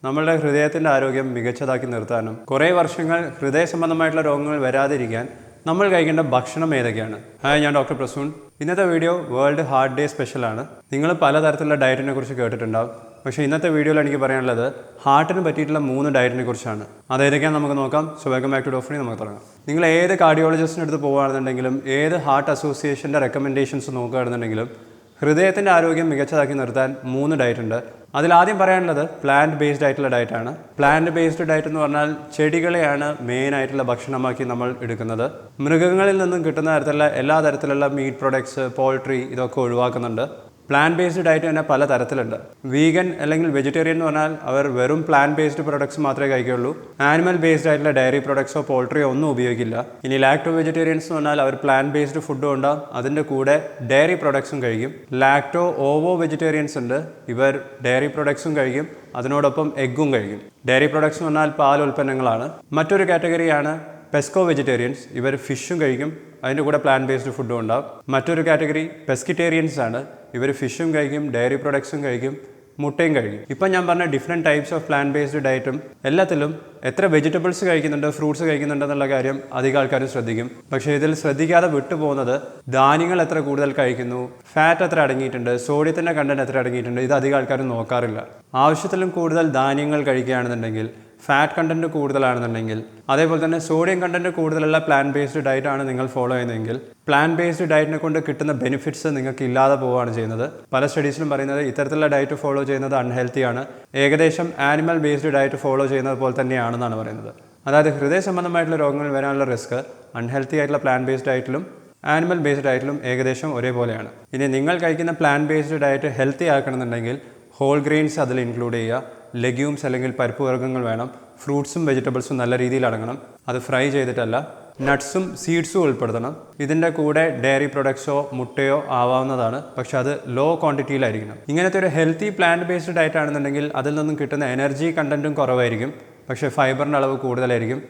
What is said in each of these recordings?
നമ്മളുടെ ഹൃദയത്തിൻ്റെ ആരോഗ്യം മികച്ചതാക്കി നിർത്താനും കുറേ വർഷങ്ങൾ ഹൃദയ സംബന്ധമായിട്ടുള്ള രോഗങ്ങൾ വരാതിരിക്കാൻ നമ്മൾ കഴിക്കേണ്ട ഭക്ഷണം ഏതൊക്കെയാണ്? ഹായ്, ഞാൻ ഡോക്ടർ പ്രസൂൺ. ഇന്നത്തെ വീഡിയോ വേൾഡ് ഹാർട്ട് ഡേ സ്പെഷ്യലാണ്. നിങ്ങൾ പലതരത്തിലുള്ള ഡയറ്റിനെ കുറിച്ച് കേട്ടിട്ടുണ്ടാവും. പക്ഷേ ഇന്നത്തെ വീഡിയോയിൽ എനിക്ക് പറയാനുള്ളത് ഹാർട്ടിന് പറ്റിയിട്ടുള്ള 3 ഡയറ്റിനെ കുറിച്ചാണ്. അതേതൊക്കെയാണ് നമുക്ക് നോക്കാം. So welcome back to ഡോക്ടറി. നമുക്ക് തുടങ്ങാം. നിങ്ങൾ ഏത് കാർഡിയോളജിസ്റ്റിൻ്റെ അടുത്ത് പോകുകയാണെന്നുണ്ടെങ്കിലും ഏത് ഹാർട്ട് അസോസിയേഷൻ്റെ റെക്കമെൻഡേഷൻസ് നോക്കുകയാണെന്നുണ്ടെങ്കിലും ഹൃദയത്തിൻ്റെ ആരോഗ്യം മികച്ചതാക്കി നിർത്താൻ 3 ഡയറ്റ് ഉണ്ട്. അതിലാദ്യം പറയാനുള്ളത് പ്ലാന്റ് ബേസ്ഡ് ആയിട്ടുള്ള ഡയറ്റാണ്. പ്ലാന്റ് ബേസ്ഡ് ഡയറ്റ് എന്ന് പറഞ്ഞാൽ ചെടികളെയാണ് മെയിനായിട്ടുള്ള ഭക്ഷണമാക്കി നമ്മൾ എടുക്കുന്നത്. മൃഗങ്ങളിൽ നിന്നും കിട്ടുന്ന തരത്തിലുള്ള എല്ലാ തരത്തിലുള്ള മീറ്റ് പ്രൊഡക്ട്സ്, പോൾട്രി ഇതൊക്കെ ഒഴിവാക്കുന്നുണ്ട്. പ്ലാന്റ് ബേസ്ഡ് ഡയറ്റ് തന്നെ പല തരത്തിലുണ്ട്. വീഗൻ അല്ലെങ്കിൽ വെജിറ്റേറിയൻ എന്ന് പറഞ്ഞാൽ അവർ വെറും പ്ലാന്റ് ബേസ്ഡ് പ്രൊഡക്ട്സ് മാത്രമേ കഴിക്കുകയുള്ളൂ. ആനിമൽ ബേസ്ഡ് ആയിട്ടുള്ള ഡയറി പ്രൊഡക്ട്സോ പോൾട്രിയോ ഒന്നും ഉപയോഗിക്കില്ല. ഇനി ലാക്ടോ വെജിറ്റേറിയൻസ് എന്ന് പറഞ്ഞാൽ അവർ പ്ലാന്റ് ബേസ്ഡ് ഫുഡും ഉണ്ടാകും, അതിൻ്റെ കൂടെ ഡയറി പ്രൊഡക്ട്സും കഴിക്കും. ലാക്ടോ ഓവോ വെജിറ്റേറിയൻസ് ഉണ്ട്, ഇവർ ഡയറി പ്രൊഡക്ട്സും കഴിക്കും, അതിനോടൊപ്പം എഗ്ഗും കഴിക്കും. ഡയറി പ്രൊഡക്ട്സ് എന്ന് പറഞ്ഞാൽ പാൽ ഉൽപ്പന്നങ്ങളാണ്. മറ്റൊരു കാറ്റഗറിയാണ് പെസ്കോ വെജിറ്റേറിയൻസ്, ഇവർ ഫിഷും കഴിക്കും, അതിൻ്റെ കൂടെ പ്ലാന്റ് ബേസ്ഡ് ഫുഡും ഉണ്ടാവും. മറ്റൊരു കാറ്റഗറി പെസ്കിറ്റേറിയൻസ് ആണ്, ഇവർ ഫിഷും കഴിക്കും, ഡയറി പ്രൊഡക്ട്സും കഴിക്കും, മുട്ടയും കഴിക്കും. ഇപ്പം ഞാൻ പറഞ്ഞ different types of plant based ഡയറ്റും എല്ലാത്തിലും എത്ര വെജിറ്റബിൾസ് കഴിക്കുന്നുണ്ട്, ഫ്രൂട്ട്സ് കഴിക്കുന്നുണ്ടെന്നുള്ള കാര്യം അധികം ആൾക്കാരും ശ്രദ്ധിക്കും. പക്ഷേ ഇതിൽ ശ്രദ്ധിക്കാതെ വിട്ടുപോകുന്നത് ധാന്യങ്ങൾ എത്ര കൂടുതൽ കഴിക്കുന്നു, ഫാറ്റ് എത്ര അടങ്ങിയിട്ടുണ്ട്, സോഡിയത്തിൻ്റെ കണ്ടന്റ് എത്ര അടങ്ങിയിട്ടുണ്ട്, ഇത് അധികം ആൾക്കാരും നോക്കാറില്ല. ആവശ്യത്തിലും കൂടുതൽ ധാന്യങ്ങൾ കഴിക്കുകയാണെന്നുണ്ടെങ്കിൽ, ഫാറ്റ് കണ്ടന്റ് കൂടുതലാണെന്നുണ്ടെങ്കിൽ, അതേപോലെ തന്നെ സോഡിയം കണ്ടന്റ് കൂടുതലുള്ള പ്ലാന്റ് ബേസ്ഡ് ഡയറ്റ് ആണ് നിങ്ങൾ ഫോളോ ചെയ്യുന്നതെങ്കിൽ പ്ലാന്റ് ബേസ്ഡ് ഡയറ്റിനെ കൊണ്ട് കിട്ടുന്ന ബെനിഫിറ്റ്സ് നിങ്ങൾക്ക് ഇല്ലാതെ പോവുകയാണ് ചെയ്യുന്നത്. പല സ്റ്റഡീസിലും പറയുന്നത് ഇത്തരത്തിലുള്ള ഡയറ്റ് ഫോളോ ചെയ്യുന്നത് അൺഹെൽത്തിയാണ്, ഏകദേശം ആനിമൽ ബേസ്ഡ് ഡയറ്റ് ഫോളോ ചെയ്യുന്നത് പോലെ തന്നെയാണെന്നാണ് പറയുന്നത്. അതായത് ഹൃദയ സംബന്ധമായിട്ടുള്ള രോഗങ്ങൾ വരാനുള്ള റിസ്ക് അൺഹെൽത്തി ആയിട്ടുള്ള പ്ലാന്റ് ബേസ്ഡ് ഡയറ്റിലും ആനിമൽ ബേസ്ഡ് ഡയറ്റിലും ഏകദേശം ഒരേപോലെയാണ്. ഇനി നിങ്ങൾ കഴിക്കുന്ന പ്ലാന്റ് ബേസ്ഡ് ഡയറ്റ് ഹെൽത്തി ആക്കണമെന്നുണ്ടെങ്കിൽ ഹോൾ ഗ്രെയിൻസ് അതിൽ ഇൻക്ലൂഡ് ചെയ്യുക, ലെഗ്യൂംസ് അല്ലെങ്കിൽ പരിപ്പ് വർഗ്ഗങ്ങൾ വേണം, ഫ്രൂട്ട്സും വെജിറ്റബിൾസും നല്ല രീതിയിൽ അടങ്ങണം, അത് ഫ്രൈ ചെയ്തിട്ടല്ല, നട്ട്സും സീഡ്സും ഉൾപ്പെടുത്തണം. ഇതിൻ്റെ കൂടെ ഡയറി പ്രൊഡക്ട്സോ മുട്ടയോ ആവാവുന്നതാണ്, പക്ഷെ അത് ലോ ക്വാണ്ടിറ്റിയിലായിരിക്കണം. ഇങ്ങനത്തെ ഒരു ഹെൽത്തി പ്ലാന്റ് ബേസ്ഡ് ഡയറ്റ് ആണെന്നുണ്ടെങ്കിൽ അതിൽ നിന്നും കിട്ടുന്ന എനർജി കണ്ടൻറ്റും കുറവായിരിക്കും, പക്ഷേ ഫൈബറിൻ്റെ അളവ് കൂടുതലായിരിക്കും,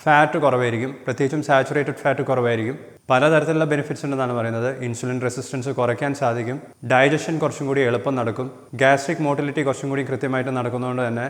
ഫാറ്റ് കുറവായിരിക്കും, പ്രത്യേകിച്ചും സാച്ചുറേറ്റഡ് ഫാറ്റ് കുറവായിരിക്കും. പലതരത്തിലുള്ള ബെനിഫിറ്റ്സ് ഉണ്ടെന്നാണ് പറയുന്നത്. ഇൻസുലിൻ റെസിസ്റ്റൻസ് കുറയ്ക്കാൻ സാധിക്കും, ഡൈജഷൻ കുറച്ചും കൂടി എളുപ്പം നടക്കും, ഗ്യാസ്ട്രിക് മോട്ടിലിറ്റി കുറച്ചും കൂടി കൃത്യമായിട്ട് നടക്കുന്നതുകൊണ്ട് തന്നെ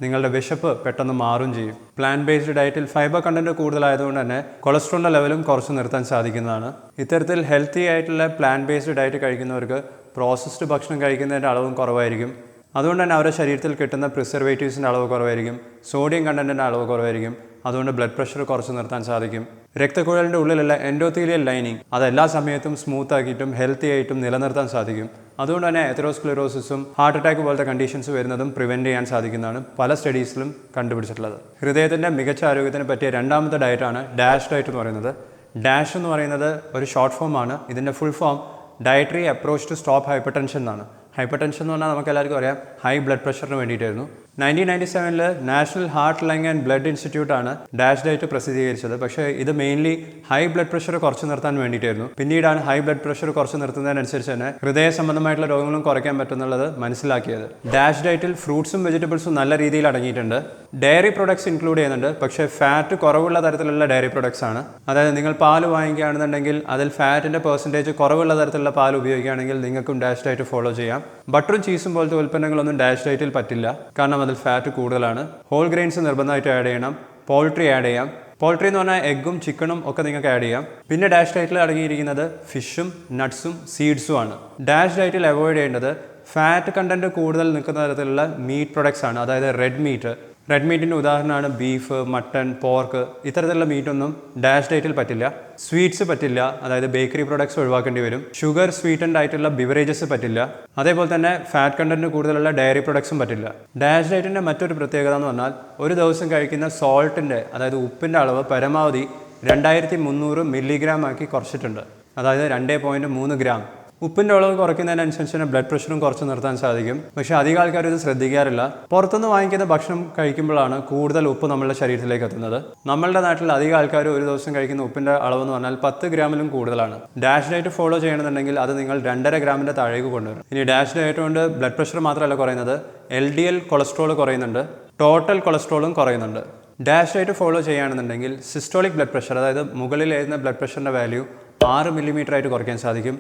നിങ്ങളുടെ വിശപ്പ് പെട്ടെന്ന് മാറും ചെയ്യും. പ്ലാന്റ് ബേസ്ഡ് ഡയറ്റിൽ ഫൈബർ കണ്ടന്റ് കൂടുതലായതുകൊണ്ട് തന്നെ കൊളസ്ട്രോളിൻ്റെ ലെവലും കുറച്ച് നിർത്താൻ സാധിക്കുന്നതാണ്. ഇത്തരത്തിൽ ഹെൽത്തി ആയിട്ടുള്ള പ്ലാന്റ് ബേസ്ഡ് ഡയറ്റ് കഴിക്കുന്നവർക്ക് പ്രോസസ്ഡ് ഭക്ഷണം കഴിക്കുന്നതിൻ്റെ അളവും കുറവായിരിക്കും. അതുകൊണ്ട് തന്നെ അവരുടെ ശരീരത്തിൽ കിട്ടുന്ന പ്രിസർവേറ്റീവ്സിൻ്റെ അളവ് കുറവായിരിക്കും, സോഡിയം കണ്ടൻറ്റിൻ്റെ അളവ് കുറവായിരിക്കും. അതുകൊണ്ട് ബ്ലഡ് പ്രഷർ കുറച്ച് നിർത്താൻ സാധിക്കും. രക്തക്കുഴലിൻ്റെ ഉള്ളിലുള്ള എൻഡോത്തീലിയൽ ലൈനിങ് അതെല്ലാ സമയത്തും സ്മൂത്ത് ആക്കിയിട്ടും ഹെൽത്തി ആയിട്ടും നിലനിർത്താൻ സാധിക്കും. അതുകൊണ്ട് തന്നെ എതെറോസ്ക്ലെറോസിസും ഹാർട്ട് അറ്റാക്ക് പോലത്തെ കണ്ടീഷൻസ് വരുന്നതും പ്രിവെൻറ്റ് ചെയ്യാൻ സാധിക്കുന്നതാണ് പല സ്റ്റഡീസിലും കണ്ടുപിടിച്ചിട്ടുള്ളത്. ഹൃദയത്തിൻ്റെ മികച്ച ആരോഗ്യത്തിന് പറ്റിയ രണ്ടാമത്തെ ഡയറ്റാണ് ഡാഷ് ഡയറ്റ് എന്ന് പറയുന്നത്. ഡാഷ് എന്ന് പറയുന്നത് ഒരു ഷോർട്ട് ഫോം ആണ്. ഇതിൻ്റെ full form dietary approach to stop hypertension എന്നാണ്. ഹൈപ്പർ ടെൻഷൻ എന്ന് പറഞ്ഞാൽ നമുക്ക് എല്ലാവർക്കും അറിയാം, ഹൈ ബ്ലഡ് പ്രഷറിന് വേണ്ടിയിട്ടായിരുന്നു. 1997 national heart lung and blood ഇൻസ്റ്റിറ്റ്യൂട്ടാണ് ഡാഷ് ഡയറ്റ് പ്രസിദ്ധീകരിച്ചത്. പക്ഷേ ഇത് മെയിൻലി ഹൈ ബ്ലഡ് പ്രഷർ കുറച്ച് നിർത്താൻ വേണ്ടിയിട്ടായിരുന്നു. പിന്നീടാണ് ഹൈ ബ്ലഡ് പ്രഷർ കുറച്ച് നിർത്തുന്നതിനനുസരിച്ച് തന്നെ ഹൃദയ സംബന്ധമായിട്ടുള്ള രോഗങ്ങളും കുറയ്ക്കാൻ പറ്റുന്നുള്ളത് മനസ്സിലാക്കിയത്. ഡാഷ് ഡയറ്റിൽ ഫ്രൂട്ട്സും വെജിറ്റബിൾസും നല്ല രീതിയിൽ അടങ്ങിയിട്ടുണ്ട്. ഡയറി പ്രൊഡക്ട്സ് ഇൻക്ലൂഡ് ചെയ്യുന്നുണ്ട്, പക്ഷേ ഫാറ്റ് കുറവുള്ള തരത്തിലുള്ള ഡയറി പ്രൊഡക്ട്സ് ആണ്. അതായത് നിങ്ങൾ പാൽ വാങ്ങിക്കുകയാണെന്നുണ്ടെങ്കിൽ അതിൽ ഫാറ്റിൻ്റെ പെർസെൻറ്റേജ് കുറവുള്ള തരത്തിലുള്ള പാൽ ഉപയോഗിക്കുകയാണെങ്കിൽ നിങ്ങൾക്കും ഡാഷ് ഡയറ്റ് ഫോളോ ചെയ്യാം. ബട്ടറും ചീസും പോലത്തെ ഉൽപ്പന്നങ്ങളൊന്നും ഡാഷ് ഡയറ്റിൽ പറ്റില്ല, കാരണം അതിൽ ഫാറ്റ് കൂടുതലാണ്. ഹോൾ ഗ്രെയിൻസ് നിർബന്ധമായിട്ട് ആഡ് ചെയ്യണം, പോൾട്രി ആഡ് ചെയ്യാം. പോൾട്രി എന്ന് പറഞ്ഞാൽ എഗ്ഗും ചിക്കനും ഒക്കെ നിങ്ങൾക്ക് ആഡ് ചെയ്യാം. പിന്നെ ഡാഷ് ഡയറ്റിൽ അടങ്ങിയിരിക്കുന്നത് ഫിഷും നട്ട്സും സീഡ്സും ആണ്. ഡാഷ് ഡയറ്റിൽ അവോയ്ഡ് ചെയ്യേണ്ടത് ഫാറ്റ് കണ്ടന്റ് കൂടുതൽ നിൽക്കുന്ന തരത്തിലുള്ള മീറ്റ് പ്രൊഡക്ട്സ് ആണ്. അതായത് റെഡ് മീറ്റ്. റെഡ് മീറ്റിൻ്റെ ഉദാഹരണമാണ് ബീഫ്, മട്ടൺ, പോർക്ക്. ഇത്തരത്തിലുള്ള മീറ്റൊന്നും ഡാഷ് ഡയറ്റിൽ പറ്റില്ല. സ്വീറ്റ്സ് പറ്റില്ല, അതായത് ബേക്കറി പ്രൊഡക്ട്സ് ഒഴിവാക്കേണ്ടി വരും. ഷുഗർ സ്വീറ്റൻഡ് ആയിട്ടുള്ള ബിവറേജസ് പറ്റില്ല. അതേപോലെ തന്നെ ഫാറ്റ് കണ്ടന്റ് കൂടുതലുള്ള ഡയറി പ്രൊഡക്ട്സും പറ്റില്ല. ഡാഷ് ഡയറ്റിൻ്റെ മറ്റൊരു പ്രത്യേകത എന്ന് പറഞ്ഞാൽ ഒരു ദിവസം കഴിക്കുന്ന സോൾട്ടിൻ്റെ, അതായത് ഉപ്പിൻ്റെ അളവ് പരമാവധി 2300 മില്ലിഗ്രാം ആക്കി കുറച്ചിട്ടുണ്ട്. അതായത് 2.3 ഗ്രാം. ഉപ്പിൻ്റെ അളവ് കുറയ്ക്കുന്നതിനനുസരിച്ച് തന്നെ ബ്ലഡ് പ്രഷറും കുറച്ച് നിർത്താൻ സാധിക്കും. പക്ഷേ അധികം ആൾക്കാർ ഇത് ശ്രദ്ധിക്കാറില്ല. പുറത്തുനിന്ന് വാങ്ങിക്കുന്ന ഭക്ഷണം കഴിക്കുമ്പോഴാണ് കൂടുതൽ ഉപ്പ് നമ്മളുടെ ശരീരത്തിലേക്ക് എത്തുന്നത്. നമ്മളുടെ നാട്ടിൽ അധികം ആൾക്കാർ ഒരു ദിവസം കഴിക്കുന്ന ഉപ്പിൻ്റെ അളവെന്ന് പറഞ്ഞാൽ 10 ഗ്രാമിലും കൂടുതലാണ്. ഡാഷ് ഡയറ്റ് ഫോളോ ചെയ്യണമെന്നുണ്ടെങ്കിൽ അത് നിങ്ങൾ 2.5 ഗ്രാമിൻ്റെ താഴേക്ക് കൊണ്ടുവരും. ഇനി ഡാഷ് ഡയറ്റ് കൊണ്ട് ബ്ലഡ് പ്രഷർ മാത്രമല്ല കുറയുന്നത്, LDL കൊളസ്ട്രോൾ കുറയുന്നുണ്ട്, ടോട്ടൽ കൊളസ്ട്രോളും കുറയുന്നുണ്ട്. ഡാഷ് ഡയറ്റ് ഫോളോ ചെയ്യുകയാണെന്നുണ്ടെങ്കിൽ സിസ്റ്റോളിക് ബ്ലഡ് പ്രഷർ, അതായത് മുകളിൽ എഴുതുന്ന ബ്ലഡ് പ്രഷറിൻ്റെ വാല്യൂ 6 മില്ലിമീറ്റർ ആയിട്ട് കുറയ്ക്കാൻ സാധിക്കും.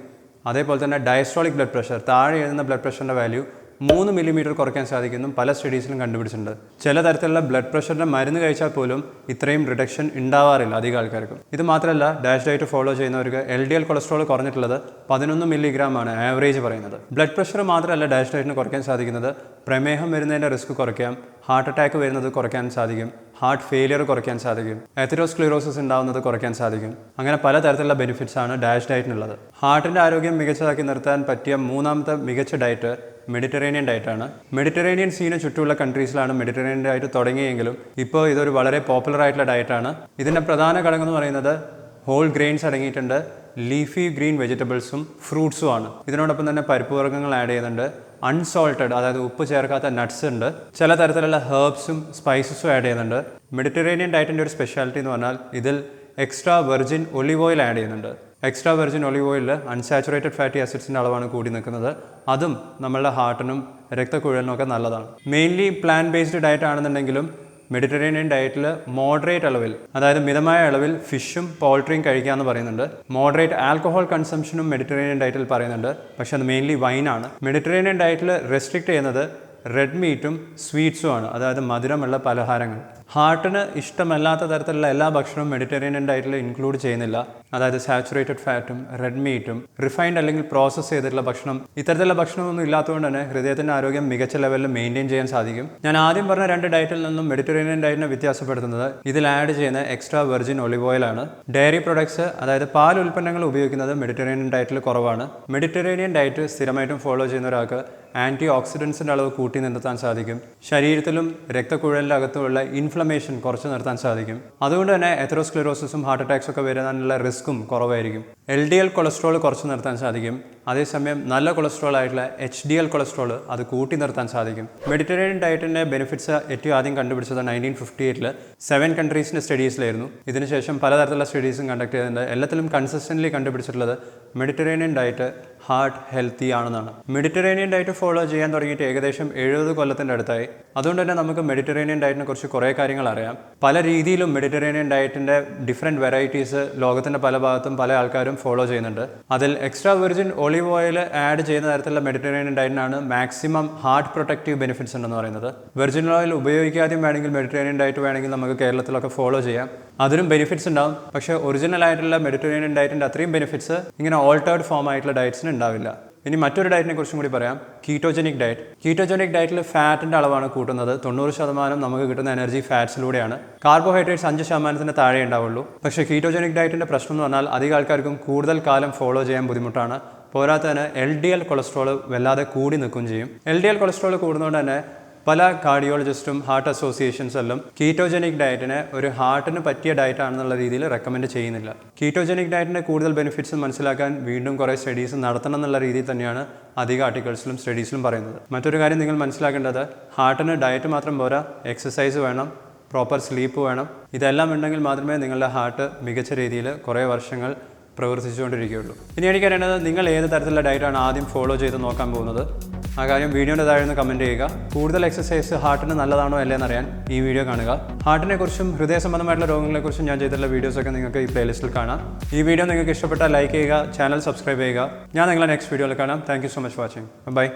അതേപോലെ തന്നെ ഡയസ്റ്റോളിക് ബ്ലഡ് പ്രഷർ, താഴെ എഴുതുന്ന ബ്ലഡ് പ്രഷറിൻ്റെ വാല്യൂ 3 മില്ലിമീറ്റർ കുറയ്ക്കാൻ സാധിക്കുമെന്നും പല സ്റ്റഡീസിലും കണ്ടുപിടിച്ചിട്ടുണ്ട്. ചില തരത്തിലുള്ള ബ്ലഡ് പ്രഷറിൻ്റെ മരുന്ന് കഴിച്ചാൽ പോലും ഇത്രയും റിഡക്ഷൻ ഉണ്ടാവാറില്ല അധികം ആൾക്കാർക്കും. ഇത് മാത്രമല്ല, ഡാഷ് ഡയറ്റ് ഫോളോ ചെയ്യുന്നവർക്ക് LDL കൊളസ്ട്രോൾ കുറഞ്ഞിട്ടുള്ളത് 11 മില്ലിഗ്രാമാണ് ആവറേജ് പറയുന്നത്. ബ്ലഡ് പ്രഷർ മാത്രമല്ല ഡാഷ് ഡയറ്റിന് കുറയ്ക്കാൻ സാധിക്കുന്നത്, പ്രമേഹം വരുന്നതിൻ്റെ റിസ്ക് കുറയ്ക്കാം, ഹാർട്ട് അറ്റാക്ക് വരുന്നത് കുറയ്ക്കാൻ സാധിക്കും, ഹാർട്ട് ഫെയിലിയർ കുറയ്ക്കാൻ സാധിക്കും, എത്തറോസ്ക്ലിറോസിസ് ഉണ്ടാവുന്നത് കുറയ്ക്കാൻ സാധിക്കും. അങ്ങനെ പലതരത്തിലുള്ള ബെനിഫിറ്റ്സ് ആണ് ഡാഷ് ഡയറ്റിനുള്ളത്. ഹാർട്ടിൻ്റെ ആരോഗ്യം മികച്ചതാക്കി നിർത്താൻ പറ്റിയ മൂന്നാമത്തെ മികച്ച ഡയറ്റ് മെഡിറ്ററേനിയൻ ഡയറ്റാണ്. മെഡിറ്ററേനിയൻ സീന് ചുറ്റുമുള്ള കൺട്രീസിലാണ് മെഡിറ്ററേനിയൻ ഡയറ്റ് തുടങ്ങിയെങ്കിലും ഇപ്പോൾ ഇതൊരു വളരെ പോപ്പുലർ ആയിട്ടുള്ള ഡയറ്റാണ്. ഇതിൻ്റെ പ്രധാന ഘടകം എന്ന് പറയുന്നത് ഹോൾ ഗ്രെയിൻസ് അടങ്ങിയിട്ടുണ്ട്, ലീഫി ഗ്രീൻ വെജിറ്റബിൾസും ഫ്രൂട്ട്സും ആണ്. ഇതിനോടൊപ്പം തന്നെ പരിപ്പ് വർഗ്ഗങ്ങൾ ആഡ് ചെയ്യുന്നുണ്ട്, അൺസോൾട്ടഡ് അതായത് ഉപ്പ് ചേർക്കാത്ത നട്ട്സ് ഉണ്ട്, ചില തരത്തിലുള്ള ഹെർബ്സും സ്പൈസസും ആഡ് ചെയ്യുന്നുണ്ട്. മെഡിറ്ററേനിയൻ ഡയറ്റിൻ്റെ ഒരു സ്പെഷ്യാലിറ്റി എന്ന് പറഞ്ഞാൽ ഇതിൽ extra virgin olive oil add ചെയ്യുന്നുണ്ട്. എക്സ്ട്രാ വെർജിൻ ഒലിവ് ഓയിലിൽ അൺസാച്ചുറേറ്റഡ് ഫാറ്റി ആസിഡ്സിൻ്റെ അളവാണ് കൂടി നിൽക്കുന്നത്. അതും നമ്മളുടെ ഹാർട്ടിനും രക്തക്കുഴലിനും ഒക്കെ നല്ലതാണ്. മെയിൻലി പ്ലാൻ ബേസ്ഡ് ഡയറ്റ് ആണെന്നുണ്ടെങ്കിലും മെഡിറ്ററേനിയൻ ഡയറ്റിൽ മോഡറേറ്റ് അളവിൽ, അതായത് മിതമായ അളവിൽ ഫിഷും പോൾട്രിയും കഴിക്കാമെന്ന് പറയുന്നുണ്ട്. മോഡറേറ്റ് ആൽക്കഹോൾ കൺസംഷനും മെഡിറ്ററേനിയൻ ഡയറ്റിൽ പറയുന്നുണ്ട്, പക്ഷെ അത് മെയിൻലി വൈനാണ്. മെഡിറ്ററേനിയൻ ഡയറ്റിൽ റെസ്ട്രിക്റ്റ് ചെയ്യുന്നത് റെഡ് മീറ്റും സ്വീറ്റ്സും ആണ്, അതായത് മധുരമുള്ള പലഹാരങ്ങൾ. ഹാർട്ടിന് ഇഷ്ടമല്ലാത്ത തരത്തിലുള്ള എല്ലാ ഭക്ഷണവും മെഡിറ്ററേനിയൻ ഡയറ്റിൽ ഇൻക്ലൂഡ് ചെയ്യുന്നില്ല, അതായത് സാച്ചുറേറ്റഡ് ഫാറ്റും റെഡ് മീറ്റും റിഫൈൻഡ് അല്ലെങ്കിൽ പ്രോസസ്സ് ചെയ്തിട്ടുള്ള ഭക്ഷണം, ഇത്തരത്തിലുള്ള ഭക്ഷണമൊന്നും ഇല്ലാത്തതുകൊണ്ട് തന്നെ ഹൃദയത്തിൻ്റെ ആരോഗ്യം മികച്ച ലെവലിൽ മെയിൻറ്റെയിൻ ചെയ്യാൻ സാധിക്കും. ഞാൻ ആദ്യം പറഞ്ഞ 2 ഡയറ്റിൽ നിന്നും മെഡിറ്ററേനിയൻ ഡയറ്റിനെ വ്യത്യാസപ്പെടുത്തുന്നത് ഇതിൽ ആഡ് ചെയ്യുന്ന എക്സ്ട്രാ വെർജിൻ ഒലിവ് ഓയിലാണ്. ഡയറി പ്രൊഡക്ട്സ് അതായത് പാൽ ഉൽപ്പന്നങ്ങൾ ഉപയോഗിക്കുന്നത് മെഡിറ്ററേനിയൻ ഡയറ്റിൽ കുറവാണ്. മെഡിറ്ററേനിയൻ ഡയറ്റ് സ്ഥിരമായിട്ടും ഫോളോ ചെയ്യുന്ന ഒരാൾക്ക് ആൻറ്റി ഓക്സിഡൻസിൻ്റെ അളവ് കൂട്ടി നിർത്താൻ സാധിക്കും. ശരീരത്തിലും രക്തക്കുഴലിൻ്റെ അകത്തുമുള്ള ഇൻഫ്ലമേഷൻ കുറച്ച് നിർത്താൻ സാധിക്കും. അതുകൊണ്ട് തന്നെ എത്തറോസ്ക്ലിറോസിസും ഹാർട്ട് അറ്റാക്സ് ഒക്കെ വരാനുള്ള റിസ്ക്കും കുറവായിരിക്കും. LDL കൊളസ്ട്രോൾ കുറച്ച് നിർത്താൻ സാധിക്കും. അതേസമയം നല്ല കൊളസ്ട്രോൾ ആയിട്ടുള്ള HDL കൊളസ്ട്രോൾ അത് കൂട്ടി നിർത്താൻ സാധിക്കും. മെഡിറ്ററേനിയൻ ഡയറ്റിൻ്റെ ബെനിഫിറ്റ്സ് ഏറ്റവും ആദ്യം കണ്ടുപിടിച്ചത് 1958 7 കൺട്രീസിൻ്റെ സ്റ്റഡീസിലായിരുന്നു. ഇതിനുശേഷം പലതരത്തിലുള്ള സ്റ്റഡീസും കണ്ടക്ട് ചെയ്തിട്ടുണ്ട്. എല്ലാത്തിലും കൺസിസ്റ്റൻ്റ്ലി കണ്ടുപിടിച്ചിട്ടുള്ളത് മെഡിറ്ററേനിയൻ ഡയറ്റ് ഹാർട്ട് ഹെൽത്തി ആണെന്നാണ്. മെഡിറ്ററേനിയൻ ഡയറ്റ് ഫോളോ ചെയ്യാൻ തുടങ്ങിയിട്ട് ഏകദേശം 70 കൊല്ലത്തിൻ്റെ അടുത്തായി. അതുകൊണ്ട് തന്നെ നമുക്ക് മെഡിറ്ററേനിയൻ ഡയറ്റിനെ കുറിച്ച് കുറേ കാര്യങ്ങൾ അറിയാം. പല രീതിയിലും മെഡിറ്ററേനിയൻ ഡയറ്റിൻ്റെ ഡിഫറെൻറ്റ് വെറൈറ്റീസ് ലോകത്തിൻ്റെ പല ഭാഗത്തും പല ആൾക്കാരും ഫോളോ ചെയ്യുന്നുണ്ട്. അതിൽ extra virgin olive oil add ചെയ്യുന്ന തരത്തിലുള്ള മെഡിറ്ററേനിയൻ ഡയറ്റിനാണ് മാക്സിമം ഹാർട്ട് പ്രൊട്ടക്റ്റീവ് ബെനിഫിറ്റ്സ് ഉണ്ടെന്ന് പറയുന്നത്. വെർജിൻ ഓയിൽ ഉപയോഗിക്കാതെയും വേണമെങ്കിൽ മെഡിറ്ററേനിയൻ ഡയറ്റ് വേണമെങ്കിൽ നമുക്ക് കേരളത്തിലൊക്കെ ഫോളോ ചെയ്യാം, അതിനും ബെനിഫിറ്റ്സ് ഉണ്ടാവും. പക്ഷേ ഒറിജിനൽ ആയിട്ടുള്ള മെഡിറ്ററേനിയൻ ഡയറ്റിൻ്റെ അത്രയും ബെനിഫിറ്റ്സ് ഇങ്ങനെ ഓൾട്ടേർഡ് ഫോം ആയിട്ടുള്ള ഡയറ്റ്സിന് ഉണ്ടാവില്ല. ഇനി മറ്റൊരു ഡയറ്റിനെ കുറിച്ചും കൂടി പറയാം, കീറ്റോജനിക് ഡയറ്റ്. കീറ്റോജനിക് ഡയറ്റിൽ ഫാറ്റിൻ്റെ അളവാണ് കൂട്ടുന്നത്. 90% നമുക്ക് കിട്ടുന്ന എനർജി ഫാറ്റ്സിലൂടെയാണ്. കാർബോഹൈഡ്രേറ്റ്സ് 5% താഴെ ഉണ്ടാവുള്ളൂ. പക്ഷേ കീറ്റോജനിക് ഡയറ്റിൻ്റെ പ്രശ്നം എന്ന് പറഞ്ഞാൽ അധികം ആൾക്കാർക്കും കൂടുതൽ കാലം ഫോളോ ചെയ്യാൻ ബുദ്ധിമുട്ടാണ്. പോരാത്തതിന് LDL കൊളസ്ട്രോൾ വല്ലാതെ കൂടി നിൽക്കുകയും ചെയ്യും. LDL കൊളസ്ട്രോൾ കൂടുന്നതുകൊണ്ട് തന്നെ പല കാർഡിയോളജിസ്റ്റും ഹാർട്ട് അസോസിയേഷൻസ് എല്ലാം കീറ്റോജനിക് ഡയറ്റിനെ ഒരു ഹാർട്ടിന് പറ്റിയ ഡയറ്റ് ആണെന്നുള്ള രീതിയിൽ റെക്കമെൻഡ് ചെയ്യുന്നില്ല. കീറ്റോജനിക് ഡയറ്റിൻ്റെ കൂടുതൽ ബെനിഫിറ്റ്സ് മനസ്സിലാക്കാൻ വീണ്ടും കുറേ സ്റ്റഡീസ് നടത്തണം എന്നുള്ള രീതിയിൽ തന്നെയാണ് അധിക ആർട്ടിക്കിൾസിലും സ്റ്റഡീസിലും പറയുന്നത്. മറ്റൊരു കാര്യം നിങ്ങൾ മനസ്സിലാക്കേണ്ടത്, ഹാർട്ടിന് ഡയറ്റ് മാത്രം പോരാ, എക്സസൈസ് വേണം, പ്രോപ്പർ സ്ലീപ്പ് വേണം. ഇതെല്ലാം ഉണ്ടെങ്കിൽ മാത്രമേ നിങ്ങളുടെ ഹാർട്ട് മികച്ച രീതിയിൽ കുറേ വർഷങ്ങൾ പ്രവർത്തിച്ചുകൊണ്ടിരിക്കുകയുള്ളൂ. ഇനി എനിക്കറിയേണ്ടത്, നിങ്ങൾ ഏത് തരത്തിലുള്ള ഡയറ്റാണ് ആദ്യം ഫോളോ ചെയ്ത് നോക്കാൻ പോകുന്നത്? ആ കാര്യം വീഡിയോയുടെ താഴെ നിന്ന് കമൻറ്റ് ചെയ്യുക. കൂടുതൽ എക്സസൈസ് ഹാർട്ടിന് നല്ലതാണോ അല്ലേന്ന് അറിയാൻ ഈ വീഡിയോ കാണുക. ഹാർട്ടിനെക്കുറിച്ചും ഹൃദയ സംബന്ധമായിട്ടുള്ള രോഗങ്ങളെക്കുറിച്ചും ഞാൻ ചെയ്തിട്ടുള്ള വീഡിയോസൊക്കെ നിങ്ങൾക്ക് ഈ പ്ലേലിസ്റ്റിൽ കാണാം. ഈ വീഡിയോ നിങ്ങൾക്ക് ഇഷ്ടപ്പെട്ടാൽ ലൈക്ക് ചെയ്യുക, ചാനൽ സബ്സ്ക്രൈബ് ചെയ്യുക. ഞാൻ നിങ്ങളെ നെക്സ്റ്റ് വീഡിയോയിൽ കാണാം. Thank you so much watching. By.